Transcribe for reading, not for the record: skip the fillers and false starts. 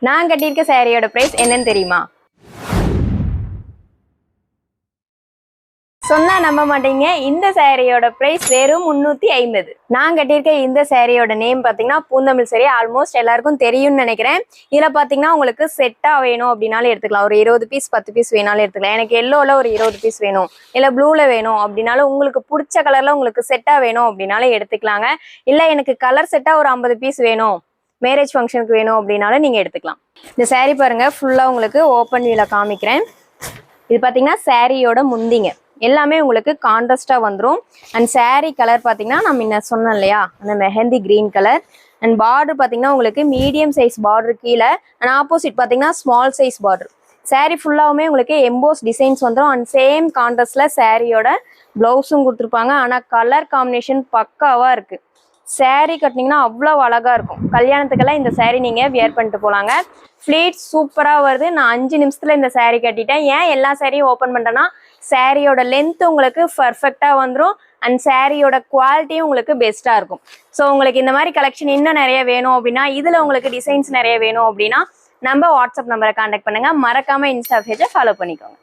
நான் கட்டியிருக்க சாரியோட பிரைஸ் என்னன்னு தெரியுமா? சொன்னா நம்ப மாட்டீங்க, இந்த சாரியோட பிரைஸ் வெறும் 350. நான் கட்டியிருக்க இந்த சாரியோட நேம் பாத்தீங்கன்னா பூந்தமிழ் சாரி. ஆல்மோஸ்ட் எல்லாருக்கும் தெரியும்னு நினைக்கிறேன். இதுல பாத்தீங்கன்னா உங்களுக்கு செட்டா வேணும் அப்படின்னாலும் எடுத்துக்கலாம். ஒரு 20 பீஸ் 10 பீஸ் வேணாலும் எடுத்துக்கலாம். எனக்கு எல்லோல ஒரு 20 பீஸ் வேணும், இல்ல ப்ளூல வேணும் அப்படின்னாலும், உங்களுக்கு பிடிச்ச கலர்ல உங்களுக்கு செட்டா வேணும் அப்படின்னாலும் எடுத்துக்கலாங்க. இல்ல எனக்கு கலர் செட்டா ஒரு 50 பீஸ் வேணும், மேரேஜ் ஃபங்க்ஷனுக்கு வேணும் அப்படின்னாலும் நீங்க எடுத்துக்கலாம். இந்த சாரி பாருங்க, ஃபுல்லா உங்களுக்கு ஓப்பன் வியூல காமிக்கிறேன். இது பாத்தீங்கன்னா சாரியோட முந்திங்க எல்லாமே உங்களுக்கு கான்ட்ராஸ்டா வந்துடும். அண்ட் சாரி கலர் பாத்தீங்கன்னா நான் முன்ன சொன்னேன் இல்லையா, அந்த mehndi green colour. And border பாத்தீங்கன்னா உங்களுக்கு மீடியம் சைஸ் பார்டர் கீழே, அண்ட் ஆப்போசிட் பாத்தீங்கன்னா ஸ்மால் சைஸ் பார்டர். சாரி ஃபுல்லாவுமே உங்களுக்கு எம்போஸ் டிசைன்ஸ் வந்துடும். அண்ட் சேம் கான்ட்ராஸ்ட்ல சாரியோட பிளவுஸும் கொடுத்துருப்பாங்க. ஆனா கலர் காம்பினேஷன் பக்காவா இருக்கு. சாரி கட்டினீங்கன்னா அவ்வளோ அழகா இருக்கும். கல்யாணத்துக்கெல்லாம் இந்த சாரி நீங்க வியர் பண்ணிட்டு போலாங்க. ஃபிளீட் சூப்பரா வருது. நான் 5 நிமிஷத்துல இந்த சாரி கட்டிட்டேன். ஏன் எல்லா சாரியும் ஓப்பன் பண்றேன்னா, சாரியோட லென்த் உங்களுக்கு பர்ஃபெக்டா வந்துடும். அண்ட் சாரியோட குவாலிட்டியும் உங்களுக்கு பெஸ்டா இருக்கும். ஸோ உங்களுக்கு இந்த மாதிரி கலெக்ஷன் இன்னும் நிறைய வேணும் அப்படின்னா, இதுல உங்களுக்கு டிசைன்ஸ் நிறைய வேணும் அப்படின்னா நம்ம வாட்ஸ்அப் நம்பரை கான்டாக்ட் பண்ணுங்க. மறக்காம இன்ஸ்டா பேஜை ஃபாலோ பண்ணிக்கோங்க.